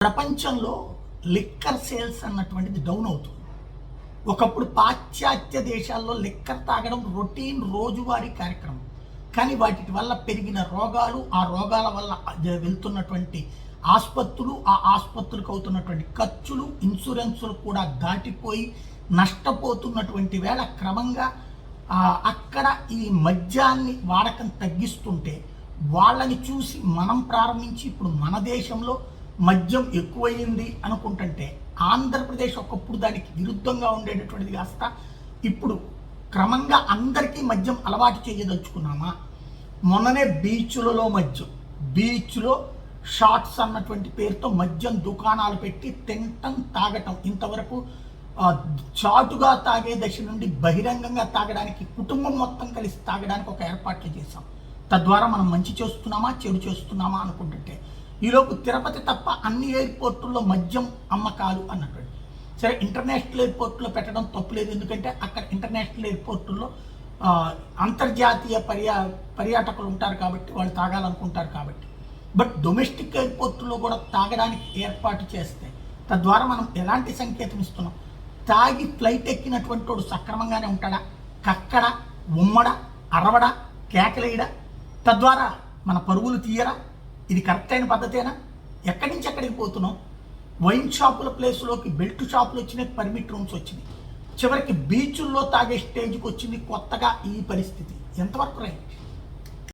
ప్రపంచంలో liquor sales అన్నటువంటిది down అవుతుంది. ఒకప్పుడు పాశ్చాత్య దేశాల్లో లిక్కర్ తాగడం రొటీన్ రోజువారీ కార్యక్రమం. కానీ వాటి వల్ల పెరిగిన రోగాలు, ఆ రోగాల వల్ల వెళ్తున్నటువంటి ఆసుపత్రులు, ఆ ఆసుపత్రులకు అవుతున్నటువంటి ఖర్చులు, ఇన్సూరెన్సులు కూడా దాటిపోయి నష్టపోతున్నటువంటి వేళ క్రమంగా అక్కడ ఈ మద్యాన్ని వాడకం తగ్గిస్తుంటే వాళ్ళని చూసి మనం ప్రారంభించి ఇప్పుడు మన దేశంలో మద్యం ఎక్కువయింది అనుకుంటుంటే ఆంధ్రప్రదేశ్ ఒకప్పుడు దానికి విరుద్ధంగా ఉండేటటువంటిది కాస్త ఇప్పుడు క్రమంగా అందరికీ మద్యం అలవాటు చేయదలుచుకున్నామా? మొన్ననే బీచ్లలో బీచ్లో షార్ట్స్ అన్నటువంటి పేరుతో మద్యం దుకాణాలు పెట్టి తింటం తాగటం, ఇంతవరకు చాటుగా తాగే దశ నుండి బహిరంగంగా తాగడానికి కుటుంబం మొత్తం కలిసి తాగడానికి ఒక ఏర్పాట్లు చేశాం. తద్వారా మనం మంచి చేస్తున్నామా చెడు చేస్తున్నామా అనుకుంటుంటే ఈలోపు తిరుపతి తప్ప అన్ని ఎయిర్పోర్టుల్లో మద్యం అమ్మకాలు అన్నటువంటి. సరే, ఇంటర్నేషనల్ ఎయిర్పోర్ట్లో పెట్టడం తప్పులేదు, ఎందుకంటే అక్కడ ఇంటర్నేషనల్ ఎయిర్పోర్టుల్లో అంతర్జాతీయ పర్యాటకులు ఉంటారు కాబట్టి వాళ్ళు తాగాలనుకుంటారు కాబట్టి. బట్ డొమెస్టిక్ ఎయిర్పోర్టులో కూడా తాగడానికి ఏర్పాటు చేస్తే తద్వారా మనం ఎలాంటి సంకేతం ఇస్తున్నాం? తాగి ఫ్లైట్ ఎక్కినటువంటి వాడు సక్రమంగానే ఉంటాడా? కక్కడ, ఉమ్మడ, అరవడ, కేకలేయడా? తద్వారా మన పరుగులు తీయరా? ఇది కరెక్ట్ అయిన పద్ధతేనా? ఎక్కడి నుంచి ఎక్కడికి పోతున్నాం? వైన్ షాపుల ప్లేస్లోకి బెల్ట్ షాపులు వచ్చినాయి, పర్మిట్ రూమ్స్ వచ్చినాయి, చివరికి బీచుల్లో తాగే స్టేజ్కి వచ్చింది కొత్తగా ఈ పరిస్థితి. ఎంతవరకు రైట్?